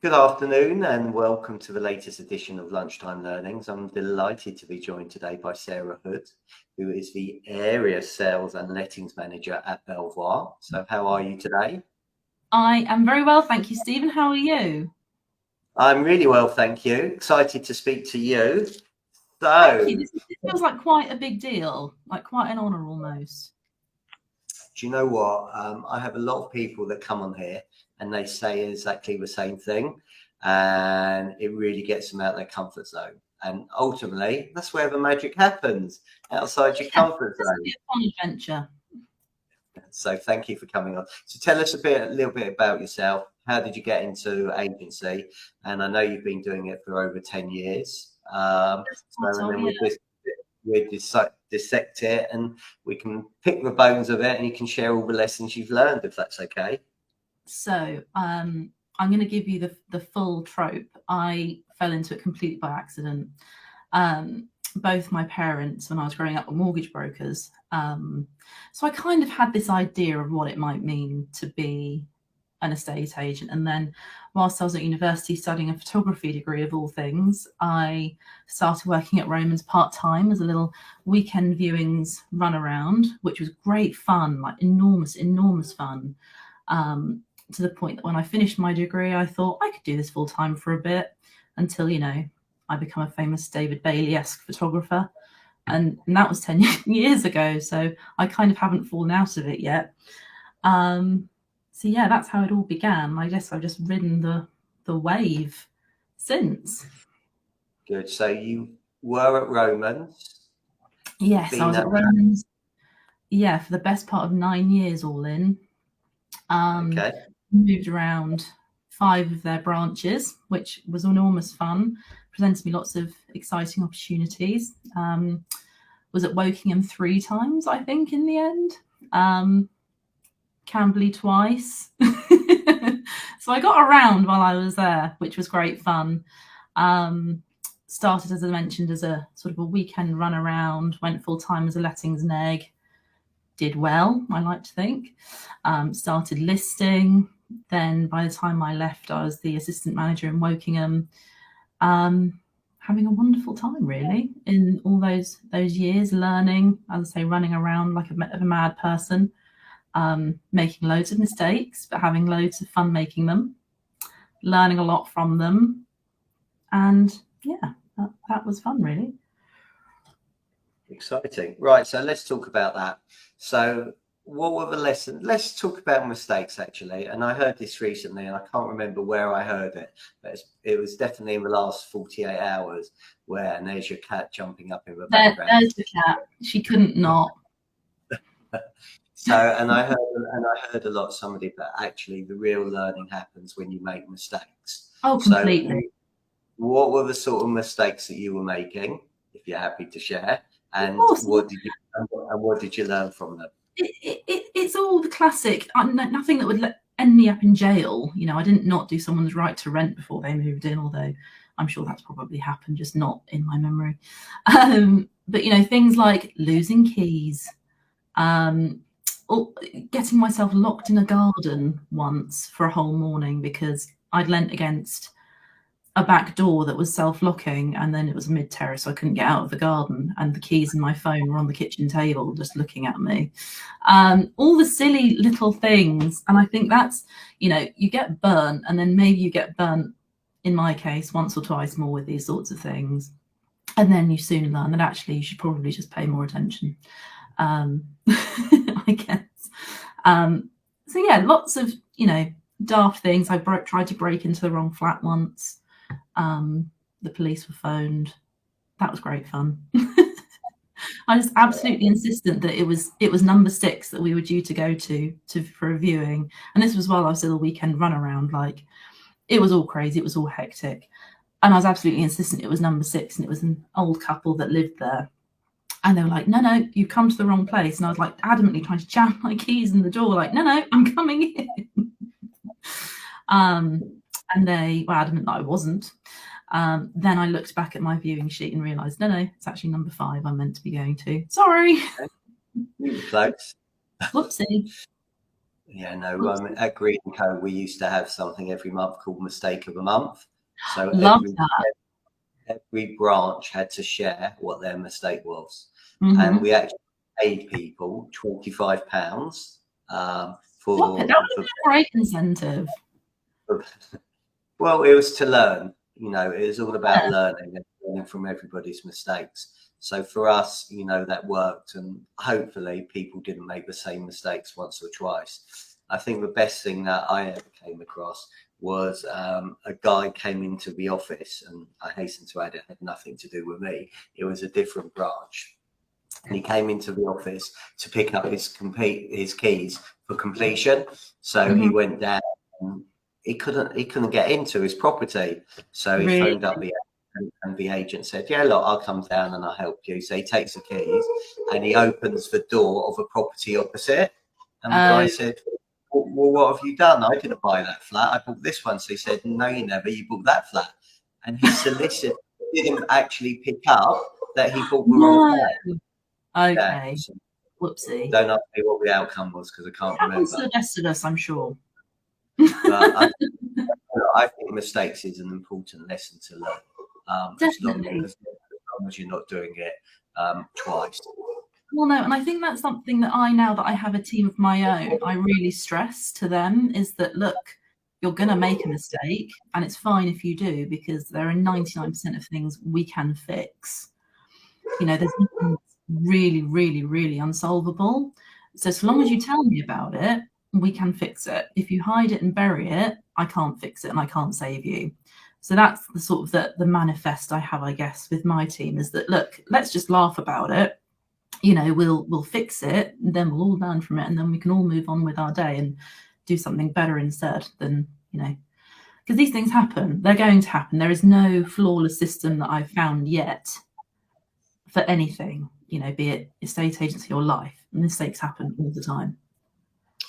Good afternoon and welcome to the latest edition of Lunchtime Learnings. I'm delighted to be joined today by Sarah Hood, who is the Area Sales and Lettings Manager at Belvoir. So how are you today? I am very well, thank you, Stephen. How are you? I'm really well, thank you. Excited to speak to you. Thank you. This feels like quite a big deal, like quite an honour almost. Do you know what? I have a lot of people that come on here and they say exactly the same thing, and it really gets them out of their comfort zone. And ultimately, that's where the magic happens, outside your comfort zone. It's a fun adventure. So thank you for coming on. So tell us a little bit about yourself. How did you get into agency? And I know you've been doing it for over 10 years. We'll dissect it and we can pick the bones of it and you can share all the lessons you've learned, if that's okay. So I'm going to give you the full trope. I fell into it completely by accident. Both my parents, when I was growing up, were mortgage brokers. So I kind of had this idea of what it might mean to be an estate agent. And then whilst I was at university studying a photography degree of all things, I started working at Romans part-time as a little weekend viewings run around, which was great fun, like enormous fun. To the point that when I finished my degree, I thought I could do this full-time for a bit until, I become a famous David Bailey-esque photographer. And that was 10 years ago. So I kind of haven't fallen out of it yet. So yeah, that's how it all began. I guess I've just ridden the wave since. Good. So you were at Romans? Yes, I was at Romans. Yeah, for the best part of 9 years all in. Okay. Moved around 5 of their branches, which was enormous fun. Presented me lots of exciting opportunities. Was at Wokingham 3 times, I think, in the end. Camberley twice. So I got around while I was there, which was great fun. Started, as I mentioned, as a sort of a weekend run around, went full time as a lettings neg, did well, I like to think. Started listing. Then by the time I left, I was the assistant manager in Wokingham. Having a wonderful time, really, in all those years, learning, as I say, running around like a mad person. Making loads of mistakes, but having loads of fun making them, learning a lot from them. And yeah, that was fun, really. Exciting. Right, so let's talk about that. So what were the lessons? Let's talk about mistakes, actually. And I heard this recently, and I can't remember where I heard it, but it was definitely in the last 48 hours where, and there's your cat jumping up in the background. There's the cat. She couldn't not. So, and I heard a lot of somebody, but actually the real learning happens when you make mistakes. Oh, completely. So what were the sort of mistakes that you were making, if you're happy to share? And what did you learn from them? It's all the classic. Nothing that would end me up in jail. I didn't not do someone's right to rent before they moved in, although I'm sure that's probably happened, just not in my memory. But things like losing keys, or getting myself locked in a garden once for a whole morning because I'd leant against a back door that was self-locking, and then it was mid-terrace, so I couldn't get out of the garden, and the keys and my phone were on the kitchen table just looking at me. All the silly little things. And I think that's, you get burnt, and then maybe you get burnt, in my case, once or twice more with these sorts of things. And then you soon learn that actually you should probably just pay more attention. I guess. So yeah, lots of, daft things. I tried to break into the wrong flat once. The police were phoned. That was great fun. I was absolutely insistent that it was number 6 that we were due to go to for a viewing. And this was while I was still a weekend run around. Like, it was all crazy. It was all hectic. And I was absolutely insistent it was number 6, and it was an old couple that lived there. And they were like, no, you've come to the wrong place. And I was like adamantly trying to jam my keys in the door, like, no, I'm coming in. And they were adamant that I wasn't. Then I looked back at my viewing sheet and realised, no, it's actually number 5 I'm meant to be going to. Sorry. Close. Whoopsie. Yeah, no, at Green & Co, we used to have something every month called Mistake of the Month. So Love that. every branch had to share what their mistake was. And Mm-hmm. we actually paid people £25 Stop it. That was a great incentive. well, it was to learn. You know, it was all about Yeah. learning and learning from everybody's mistakes. So for us, you know, that worked, and hopefully people didn't make the same mistakes once or twice. I think the best thing that I ever came across was a guy came into the office, and I hasten to add, it had nothing to do with me. It was a different branch. And he came into the office to pick up his keys for completion. So he Mm-hmm. went down. And he couldn't get into his property. So he Really? phoned up the agent, and the agent said, "Yeah, look, I'll come down and I'll help you." So he takes the keys and he opens the door of a property opposite. And the guy said, "Well, what have you done? I didn't buy that flat. I bought this one." So he said, "No, you never. You bought that flat." And his solicitor didn't actually pick up that he bought the wrong No. flat. Yeah, Okay. so Whoopsie. don't ask me what the outcome was because I can't Happens to remember. the best of us, I'm sure. But I think mistakes is an important lesson to learn. Definitely. As long as you're not doing it twice. Well, no, and I think that's something that now that I have a team of my own, I really stress to them is that, look, you're going to make a mistake and it's fine if you do, because there are 99% of things we can fix. You know, there's nothing really, really, really unsolvable. So long as you tell me about it, we can fix it. If you hide it and bury it, I can't fix it and I can't save you. So that's the sort of the manifest I have, I guess, with my team is that, look, let's just laugh about it. You know, we'll fix it, then we'll all learn from it, and then we can all move on with our day and do something better instead than, you know, because these things happen. They're going to happen. There is no flawless system that I've found yet for anything, you know, be it estate agency or life. Mistakes happen all the time.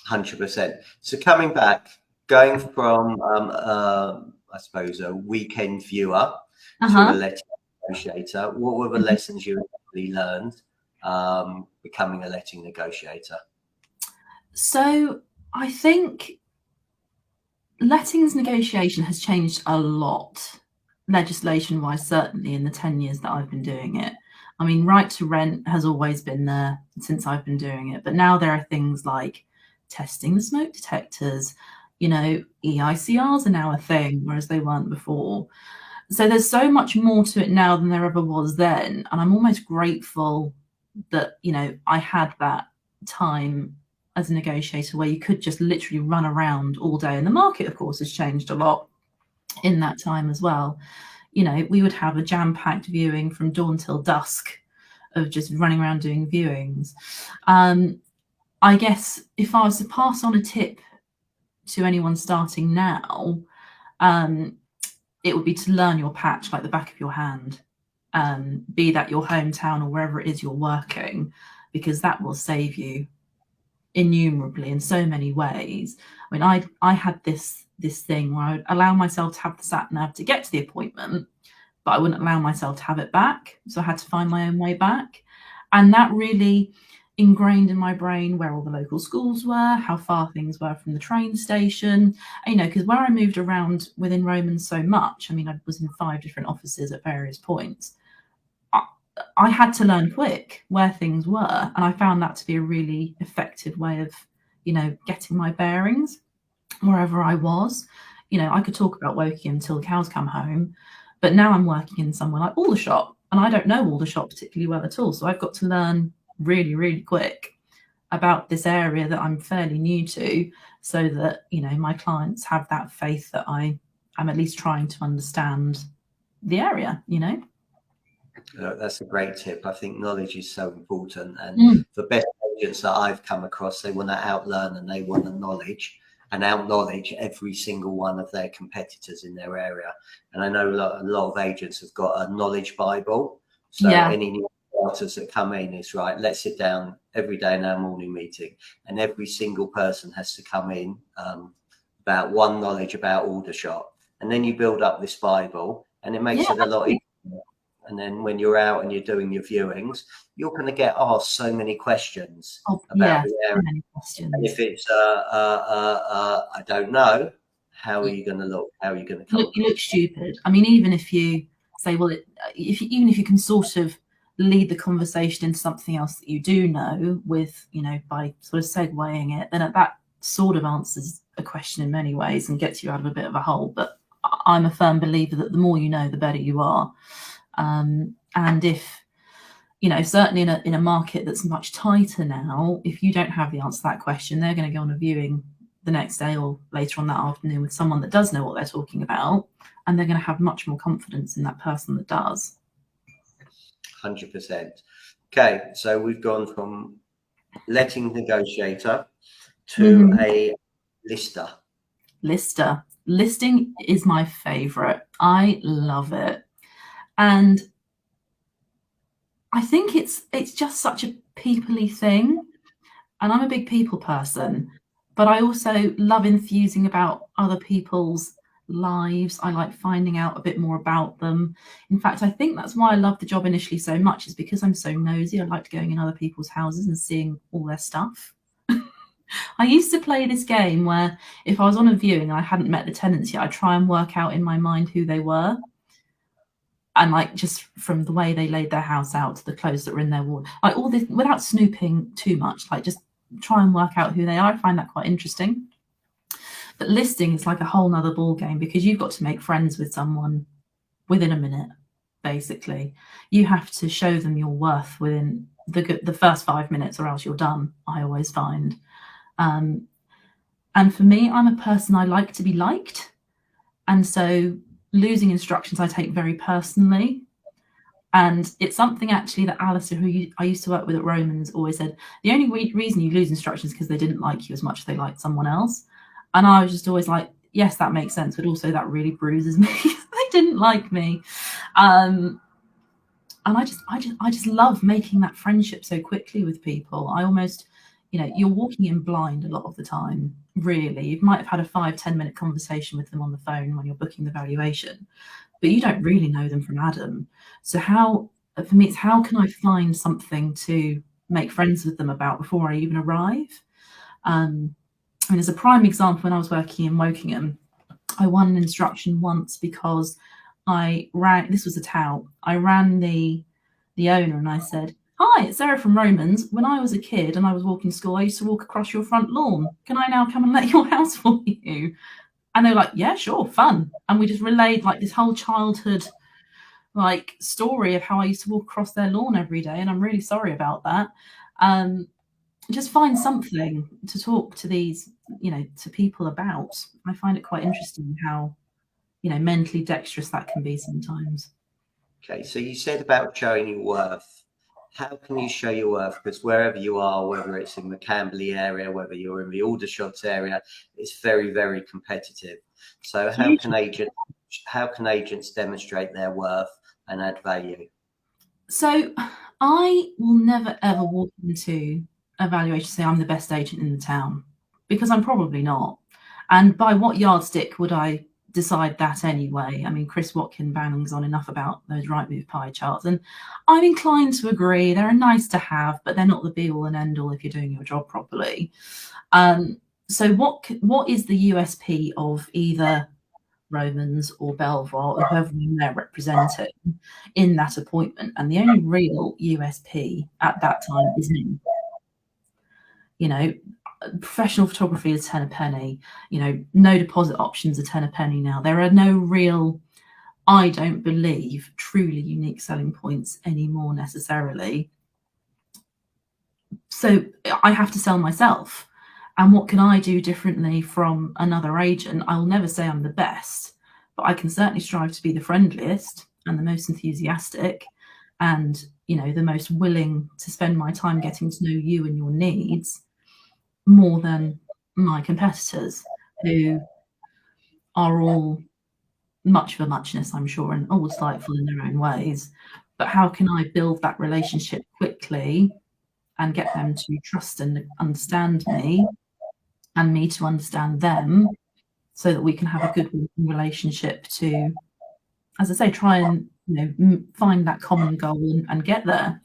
100%. So coming back, going from I suppose a weekend viewer to a letting negotiator, what were the lessons you actually learned becoming a letting negotiator? So I think lettings negotiation has changed a lot, legislation wise, certainly in the 10 years that I've been doing it. I mean, right to rent has always been there since I've been doing it, but now there are things like testing the smoke detectors, you know, EICRs are now a thing, whereas they weren't before. So there's so much more to it now than there ever was then. And I'm almost grateful that, you know, I had that time as a negotiator where you could just literally run around all day. And the market, of course, has changed a lot in that time as well. You know, we would have a jam-packed viewing from dawn till dusk of just running around doing viewings. I guess if I was to pass on a tip to anyone starting now, it would be to learn your patch like the back of your hand, be that your hometown or wherever it is you're working, because that will save you innumerably in so many ways. I mean, I had this thing where I would allow myself to have the sat nav to get to the appointment, but I wouldn't allow myself to have it back. So I had to find my own way back. And that really ingrained in my brain where all the local schools were, how far things were from the train station. And, you know, because where I moved around within Romans so much, I mean, I was in 5 different offices at various points. I had to learn quick where things were. And I found that to be a really effective way of, you know, getting my bearings wherever I was. You know, I could talk about Woking until the cows come home, but now I'm working in somewhere like Aldershot, and I don't know Aldershot particularly well at all. So I've got to learn really, really quick about this area that I'm fairly new to, so that, you know, my clients have that faith that I'm at least trying to understand the area, you know. That's a great tip. I think knowledge is so important, and the best agents that I've come across, they want to outlearn and they want to knowledge and out-knowledge every single one of their competitors in their area. And I know a lot of agents have got a knowledge Bible. So any new starters that come in is right, let's sit down every day in our morning meeting, and every single person has to come in about one knowledge about Aldershot. And then you build up this Bible, and it makes it a lot easier. and then when you're out and you're doing your viewings, you're going to get asked so many questions about the so area. many And questions. if it's I don't know, how are you going to look? How are you going to come You look across? stupid. I mean, even if you say, well, even if you can sort of lead the conversation into something else that you do know with, by sort of segueing it, then that sort of answers a question in many ways and gets you out of a bit of a hole. But I'm a firm believer that the more you know, the better you are. And if, certainly in a market that's much tighter now, if you don't have the answer to that question, they're going to go on a viewing the next day or later on that afternoon with someone that does know what they're talking about, and they're going to have much more confidence in that person that does. 100%. Okay, so we've gone from letting negotiator to a lister. Listing is my favorite. I love it. And I think it's just such a peoply thing. And I'm a big people person, but I also love enthusing about other people's lives. I like finding out a bit more about them. In fact, I think that's why I loved the job initially so much, is because I'm so nosy. I liked going in other people's houses and seeing all their stuff. I used to play this game where if I was on a viewing and I hadn't met the tenants yet, I'd try and work out in my mind who they were. And like just from the way they laid their house out to the clothes that were in their ward, like all this, without snooping too much, like just try and work out who they are. I find that quite interesting. But listing is like a whole nother ball game, because you've got to make friends with someone within a minute. Basically, you have to show them your worth within the first 5 minutes, or else you're done. I always find. And for me, I'm a person, I like to be liked, and so losing instructions I take very personally. And it's something actually that Alistair, who I used to work with at Romans, always said, the only reason you lose instructions is because they didn't like you as much as they liked someone else. And I was just always like, yes, that makes sense, but also that really bruises me. They didn't like me. And I just love making that friendship so quickly with people. I almost, you're walking in blind a lot of the time, really. You might have had a 5-10 minute conversation with them on the phone when you're booking the valuation, but you don't really know them from Adam. So for me, it's how can I find something to make friends with them about before I even arrive? And as a prime example, when I was working in Wokingham, I won an instruction once because this was a tout. I ran the owner and I said, "Hi, it's Sarah from Romans. When I was a kid and I was walking to school, I used to walk across your front lawn. Can I now come and let your house for you?" And they were like, "Yeah, sure, fun." And we just relayed like this whole childhood like story of how I used to walk across their lawn every day. And I'm really sorry about that. Just find something to talk to these, to people about. I find it quite interesting how, mentally dexterous that can be sometimes. Okay, so you said about showing your worth. How can you show your worth? Because wherever you are, whether it's in the Camberley area, whether you're in the Aldershot area, it's very, very competitive. So how can agents demonstrate their worth and add value? So I will never ever walk into a valuation and say I'm the best agent in the town, because I'm probably not. And by what yardstick would I decide that anyway? I mean, Chris Watkin bangs on enough about those Rightmove pie charts, and I'm inclined to agree. They're nice to have, but they're not the be all and end all if you're doing your job properly. So what is the USP of either Romans or Belvoir or whoever they're representing in that appointment? And the only real USP at that time is me. Professional photography is 10 a penny. No deposit options are 10 a penny now. There are no real, I don't believe, truly unique selling points anymore necessarily. So I have to sell myself. And what can I do differently from another agent? I will never say I'm the best, but I can certainly strive to be the friendliest and the most enthusiastic and, the most willing to spend my time getting to know you and your needs more than my competitors, who are all much of a muchness, I'm sure, and all delightful in their own ways. But how can I build that relationship quickly and get them to trust and understand me, and me to understand them, so that we can have a good relationship to, as I say, try and find that common goal and get there.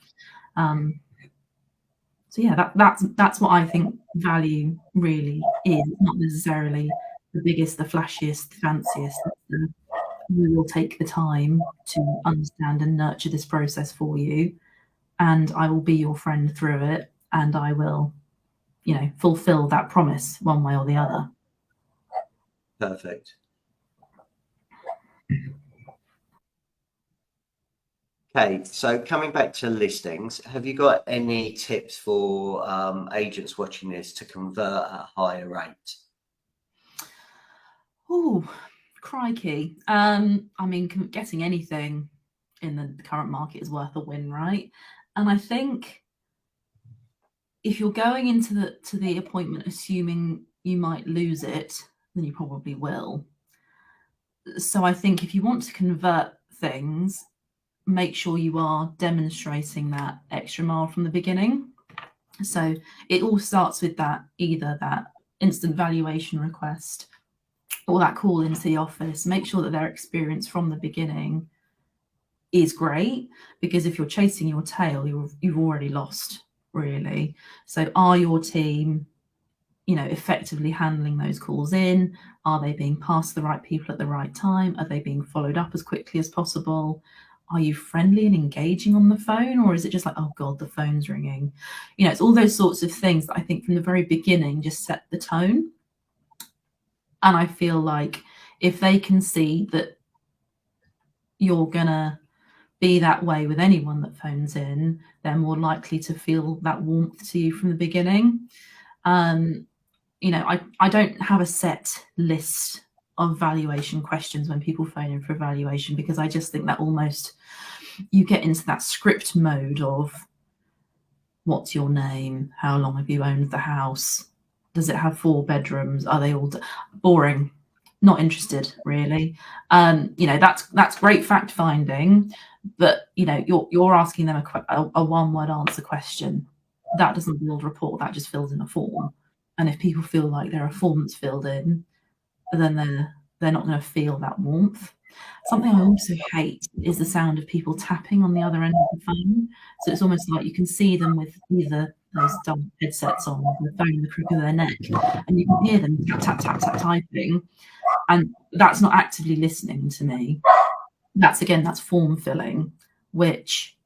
So yeah, that's what I think value really is. It's not necessarily the biggest, the flashiest, the fanciest. We will take the time to understand and nurture this process for you, and I will be your friend through it, and I will, fulfill that promise one way or the other. Perfect. Okay, so coming back to listings, have you got any tips for agents watching this to convert at a higher rate? Oh, crikey. Getting anything in the current market is worth a win, right? And I think if you're going into the appointment assuming you might lose it, then you probably will. So I think if you want to convert things, make sure you are demonstrating that extra mile from the beginning. So it all starts with either that instant valuation request or that call into the office. Make sure that their experience from the beginning is great, because if you're chasing your tail, you've already lost, really. So are your team effectively handling those calls in? Are they being passed to the right people at the right time? Are they being followed up as quickly as possible? Are you friendly and engaging on the phone, or is it just like, oh God, the phone's ringing? It's all those sorts of things that I think from the very beginning just set the tone. And I feel like if they can see that you're gonna be that way with anyone that phones in, they're more likely to feel that warmth to you from the beginning. I don't have a set list of valuation questions when people phone in for evaluation, because I just think that almost you get into that script mode of what's your name? How long have you owned the house? Does it have 4 bedrooms? Are they all boring? Not interested, really. That's great fact finding, but you're asking them a one-word answer question. That doesn't build rapport. That just fills in a form. And if people feel like they're a form that's filled in, then they're not going to feel that warmth. Something I also hate is the sound of people tapping on the other end of the phone. So it's almost like you can see them with either those dumb headsets on, the phone in the crook of their neck, and you can hear them tap, tap, tap, tap, typing. And that's not actively listening to me. That's form filling, which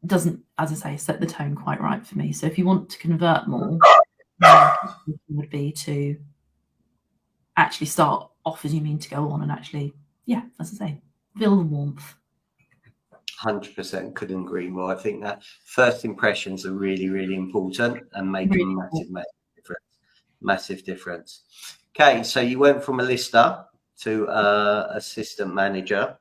doesn't, as I say, set the tone quite right for me. So if you want to convert more, would be to actually start off as you mean to go on, and actually, as I say, feel the warmth. 100%, couldn't agree more. I think that first impressions are really, really important and make a massive difference. Okay, so you went from a lister to assistant manager,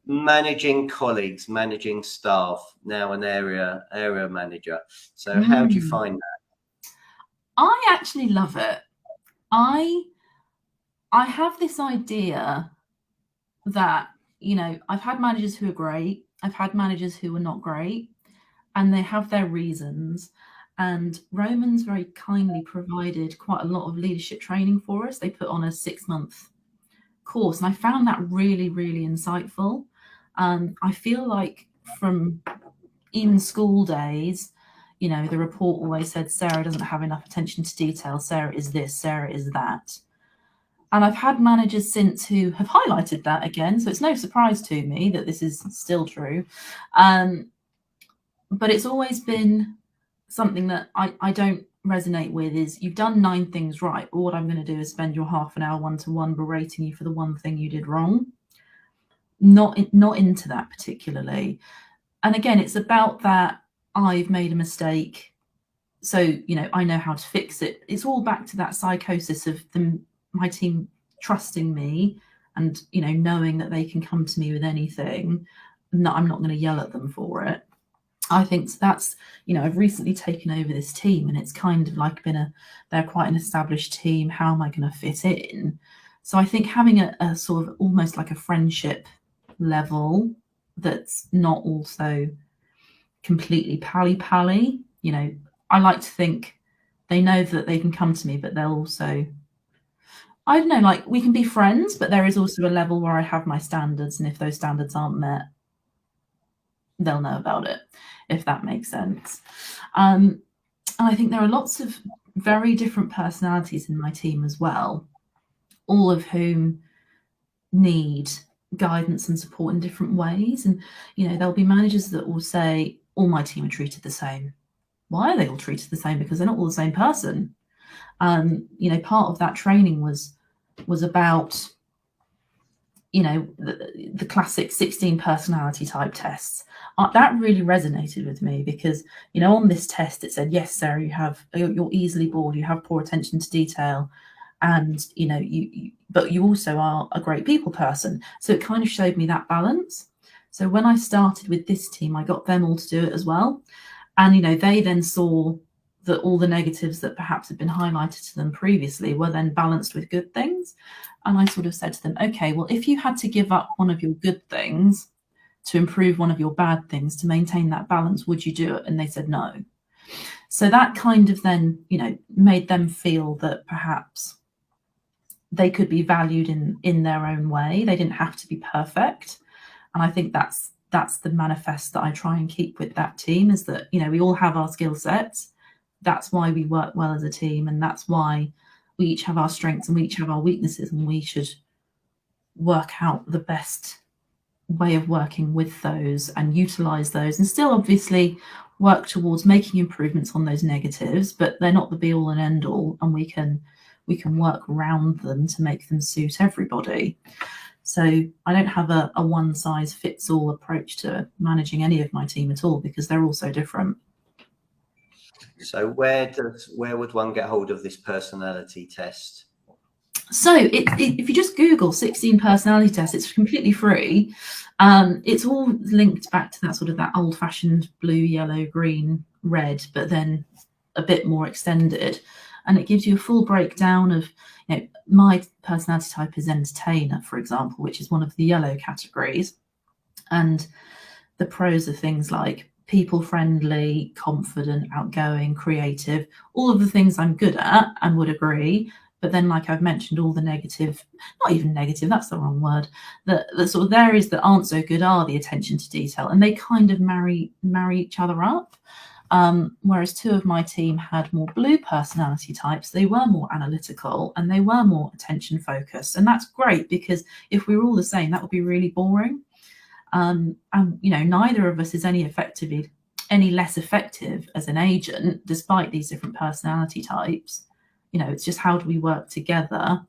managing colleagues, managing staff, now an area manager. So how do you find that? I actually love it. I have this idea that, I've had managers who are great, I've had managers who are not great, and they have their reasons. And Roman's very kindly provided quite a lot of leadership training for us. They put on a 6-month course, and I found that really, really insightful. I feel like from even school days, the report always said Sarah doesn't have enough attention to detail, Sarah is this, Sarah is that. And I've had managers since who have highlighted that again, so it's no surprise to me that this is still true. But it's always been something that I don't resonate with, is you've done 9 things right, but what I'm going to do is spend your half an hour one-to-one berating you for the one thing you did wrong. Not into that particularly. And again, it's about that I've made a mistake, so I know how to fix it. It's all back to that psychosis of my team trusting me and knowing that they can come to me with anything and that I'm not going to yell at them for it. I think that's, I've recently taken over this team, and it's kind of like they're quite an established team. How am I going to fit in? So I think having a sort of almost like a friendship level that's not also completely pally. I like to think they know that they can come to me, but they'll also I don't know, like we can be friends, but there is also a level where I have my standards, and if those standards aren't met, they'll know about it, if that makes sense. And I think there are lots of very different personalities in my team as well, all of whom need guidance and support in different ways. And, you know, there'll be managers that will say, all my team are treated the same. Why are they all treated the same? Because they're not all the same person. You know, part of that training was about, you know, the classic 16 personality type tests. That really resonated with me because, you know, on this test it said, yes, Sarah, you're easily bored, you have poor attention to detail, and you know, but you also are a great people person. So it kind of showed me that balance. So when I started with this team, I got them all to do it as well, and you know, they then saw that all the negatives that perhaps had been highlighted to them previously were then balanced with good things. And I sort of said to them, okay, well, if you had to give up one of your good things to improve one of your bad things to maintain that balance, would you do it? And they said no. So that kind of then, you know, made them feel that perhaps they could be valued in their own way. They didn't have to be perfect. And I think that's the manifest that I try and keep with that team, is that, you know, we all have our skill sets. That's why we work well as a team, and that's why we each have our strengths and we each have our weaknesses, and we should work out the best way of working with those and utilize those, and still obviously work towards making improvements on those negatives, but they're not the be all and end all, and we can work around them to make them suit everybody. So I don't have a one size fits all approach to managing any of my team at all, because they're all so different. So where would one get hold of this personality test? So if you just Google 16 personality tests, it's completely free. It's all linked back to that old fashioned blue, yellow, green, red, but then a bit more extended. And it gives you a full breakdown of, you know, my personality type is entertainer, for example, which is one of the yellow categories. And the pros are things like people friendly, confident, outgoing, creative, all of the things I'm good at and would agree. But then, like I've mentioned, all the negative, not even negative, that's the wrong word, the sort of areas that aren't so good are the attention to detail, and they kind of marry each other up. Whereas two of my team had more blue personality types, they were more analytical and they were more attention focused. And that's great, because if we were all the same, that would be really boring. And you know, neither of us is any less effective as an agent, despite these different personality types. You know, it's just how do we work together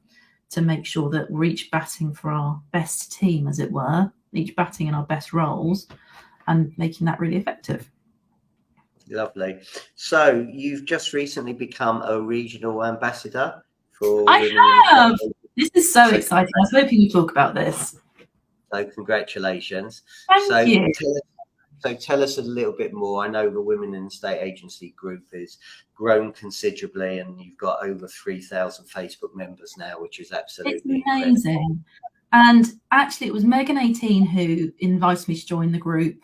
to make sure that we're each batting for our best team, as it were, each batting in our best roles, and making that really effective. Lovely. So you've just recently become a regional ambassador for I women. have. This is so exciting. I was hoping you'd talk about this. So congratulations. Thank you. Tell us a little bit more. I know the Women in the State Agency group has grown considerably, and you've got over 3,000 Facebook members now, which is absolutely amazing. incredible. And actually, it was Megan 18 who invited me to join the group.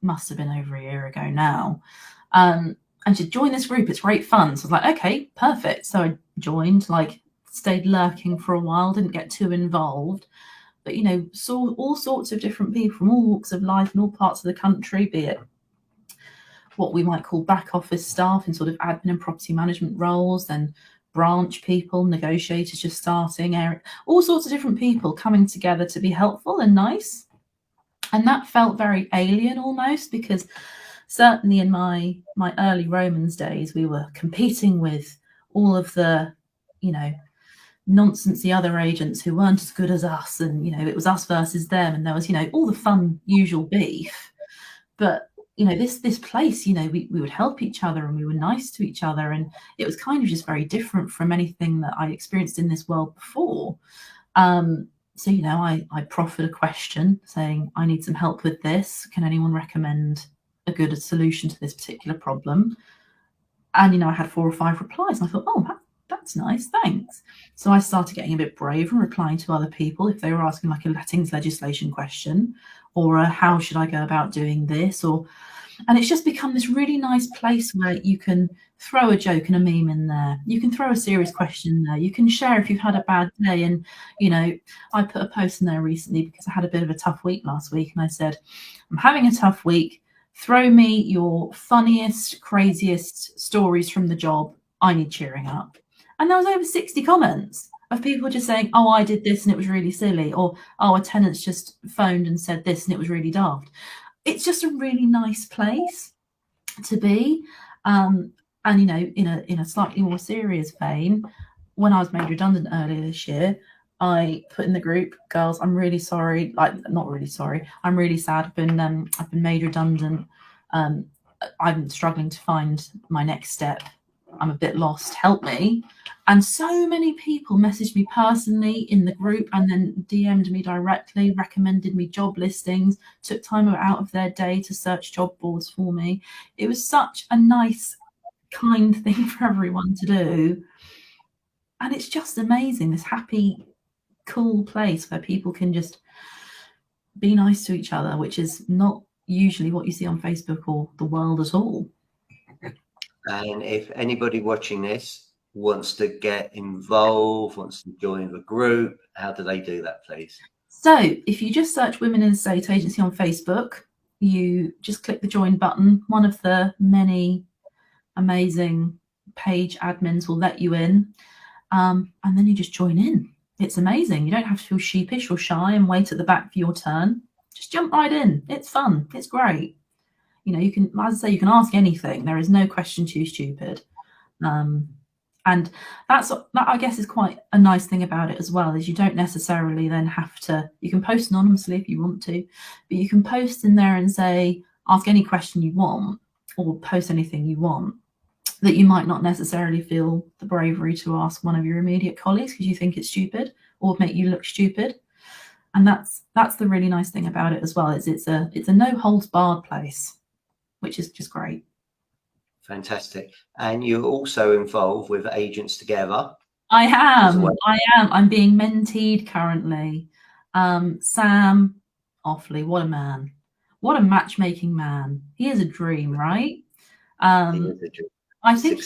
Must have been over a year ago now. And she joined this group. It's great fun. So I was like, okay, perfect. So I joined, like stayed lurking for a while, didn't get too involved. But, you know, saw all sorts of different people from all walks of life in all parts of the country, be it what we might call back office staff in sort of admin and property management roles, then branch people, negotiators just starting, all sorts of different people coming together to be helpful and nice. And that felt very alien almost, because certainly in my early Romans days, we were competing with all of the, you know, nonsensey other agents who weren't as good as us, and you know, it was us versus them, and there was, you know, all the fun usual beef. But you know, this place, you know, we would help each other and we were nice to each other, and it was kind of just very different from anything that I experienced in this world before. So you know, I proffered a question saying, I need some help with this, can anyone recommend a good solution to this particular problem? And you know, I had 4 or 5 replies, and I thought, oh, that's nice, thanks. So I started getting a bit brave and replying to other people if they were asking like a lettings legislation question, or how should I go about doing this, or And it's just become this really nice place where you can throw a joke and a meme in there. You can throw a serious question in there. You can share if you've had a bad day. And, you know, I put a post in there recently because I had a bit of a tough week last week. And I said, I'm having a tough week. Throw me your funniest, craziest stories from the job. I need cheering up. And there was over 60 comments of people just saying, oh, I did this and it was really silly. Or, oh, a tenant's just phoned and said this and it was really daft. It's just a really nice place to be. And, you know, in a slightly more serious vein, when I was made redundant earlier this year, I put in the group, girls, I'm really sorry. Like, not really sorry. I'm really sad. I've been made redundant. I'm struggling to find my next step. I'm a bit lost. Help me. And so many people messaged me personally in the group and then DM'd me directly, recommended me job listings, took time out of their day to search job boards for me. It was such a nice, kind thing for everyone to do. And it's just amazing, this happy, cool place where people can just be nice to each other, which is not usually what you see on Facebook or the world at all. And if anybody watching this wants to get involved, wants to join the group, how do they do that, please? So if you just search Women in Estate Agency on Facebook, you just click the join button. One of the many amazing page admins will let you in, and then you just join in. It's amazing. You don't have to feel sheepish or shy and wait at the back for your turn. Just jump right in. It's fun. It's great. You know, you can, as I say, you can ask anything. There is no question too stupid. And that, I guess, is quite a nice thing about it as well, is you don't necessarily then have to, you can post anonymously if you want to, but you can post in there and say, ask any question you want or post anything you want that you might not necessarily feel the bravery to ask one of your immediate colleagues because you think it's stupid or make you look stupid. And that's the really nice thing about it as well, is it's a no holds barred place, which is just great. Fantastic. And you're also involved with Agents Together. I am. I'm being menteed currently. Sam Offley, what a man. What a matchmaking man. He is a dream, right? He is a dream. I think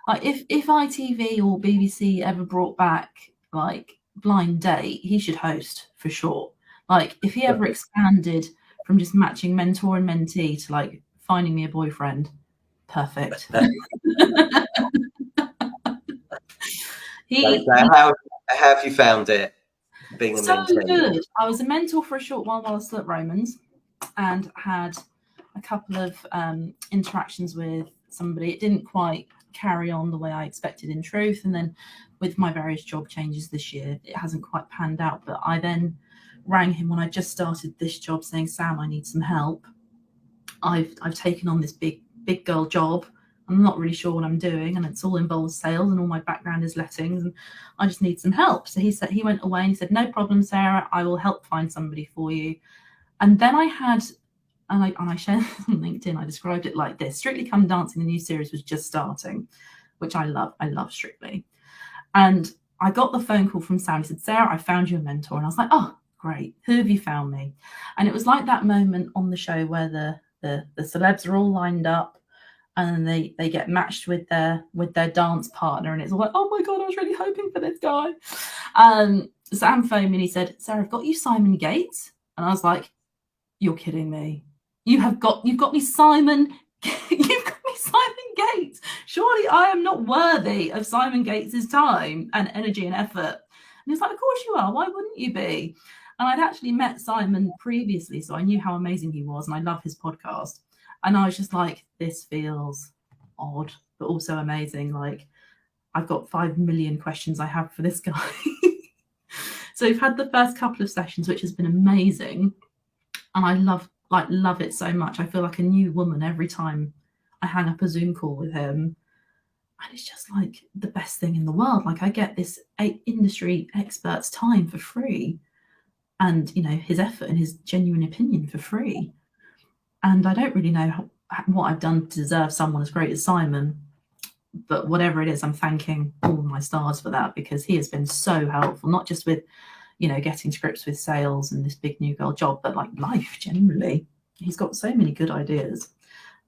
like if ITV or BBC ever brought back like Blind Date, he should host for sure. Like if he ever expanded from just matching mentor and mentee to like finding me a boyfriend, perfect. How have you found it being a mentee? Good. I was a mentor for a short while I was still at Romans and had a couple of interactions with somebody. It didn't quite carry on the way I expected, in truth. And then with my various job changes this year, it hasn't quite panned out. But I then rang him when I just started this job saying, Sam, I need some help. I've taken on this big girl job. I'm not really sure what I'm doing, and it's all involves sales, and all my background is lettings, and I just need some help. So he went away and he said, no problem, Sarah, I will help find somebody for you. And then I had, and I shared this on LinkedIn, I described it like this: Strictly Come Dancing, the new series, was just starting, which I love. I love Strictly. And I got the phone call from Sam. He said, Sarah, I found you a mentor. And I was like, oh, great. Who have you found me? And it was like that moment on the show where the celebs are all lined up and then they get matched with their dance partner. And it's all like, oh my God, I was really hoping for this guy. Sam phoned me and he said, Sarah, I've got you Simon Gates. And I was like, you're kidding me. You've got me Simon. You've got me Simon Gates. Surely I am not worthy of Simon Gates's time and energy and effort. And he's like, of course you are. Why wouldn't you be? And I'd actually met Simon previously, so I knew how amazing he was, and I love his podcast. And I was just like, this feels odd, but also amazing. Like, I've got 5 million questions I have for this guy. So we've had the first couple of sessions, which has been amazing. And I love it so much. I feel like a new woman every time I hang up a Zoom call with him. And it's just like the best thing in the world. Like, I get this industry expert's time for free, and, you know, his effort and his genuine opinion for free. And I don't really know what I've done to deserve someone as great as Simon, but whatever it is, I'm thanking all my stars for that, because he has been so helpful, not just with, you know, getting to grips with sales and this big new girl job, but like life generally. he's got so many good ideas.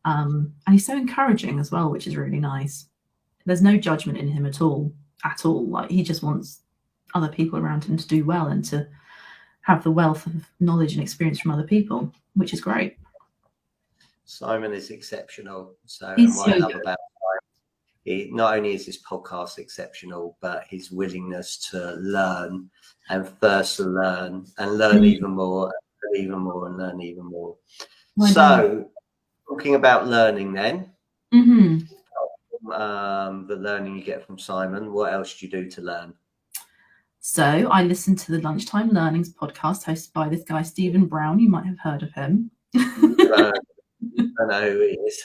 And he's so encouraging as well, which is really nice. There's no judgment in him at all. Like, he just wants other people around him to do well and to have the wealth of knowledge and experience from other people, which is great. Simon is exceptional. So, and He's what I so love good. about he, not only is his podcast exceptional, but his willingness to learn and thirst to learn and learn even more, and even more, and learn even more. Well So, talking about learning, then, Mm-hmm. The learning you get from Simon, what else do you do to learn? So I listened to the Lunchtime Learnings podcast hosted by this guy, Stephen Brown. You might have heard of him. I don't know who he is.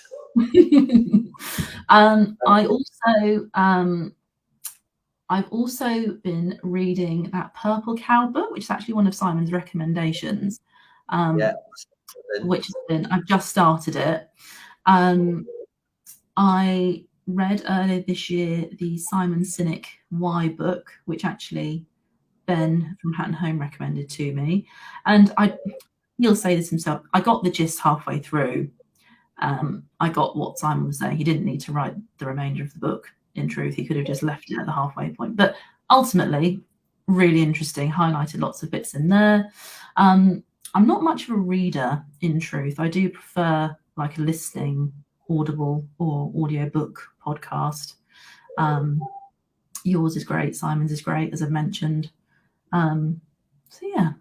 I've also been reading that Purple Cow book, which is actually one of Simon's recommendations. Which has been, I've just started it. I read earlier this year the Simon Sinek Why book, which actually Ben from Hatton Home recommended to me. And he'll say this himself, I got the gist halfway through. I got what Simon was saying. He didn't need to write the remainder of the book. In truth, he could have just left it at the halfway point. But ultimately, really interesting, highlighted lots of bits in there. I'm not much of a reader, in truth. I do prefer like a listening Audible or audiobook podcast. Yours is great. Simon's is great, as I've mentioned. So yeah.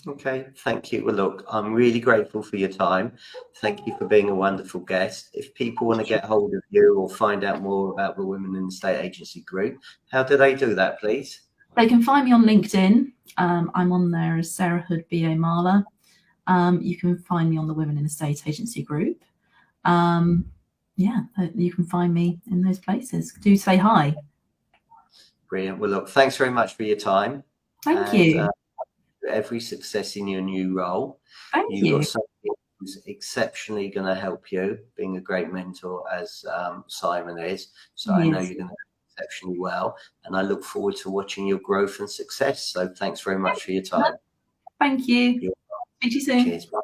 Okay, thank you. Well, look, I'm really grateful for your time. Thank you for being a wonderful guest. If people want to get hold of you or find out more about the Women in the Estate Agency Group, how do they do that, please? They can find me on LinkedIn. I'm on there as Sarah Hood B.A. Marler. You can find me on the Women in the Estate Agency Group. Yeah, you can find me in those places. Do say hi. Brilliant. Well, look, thanks very much for your time. Thank you. Every success in your new role. Thank you. Got something who's exceptionally going to help you, being a great mentor as Simon is. So I know you're going to do exceptionally well, and I look forward to watching your growth and success. So thanks very much for your time. Thank you. Speak to you soon. Cheers. Bye.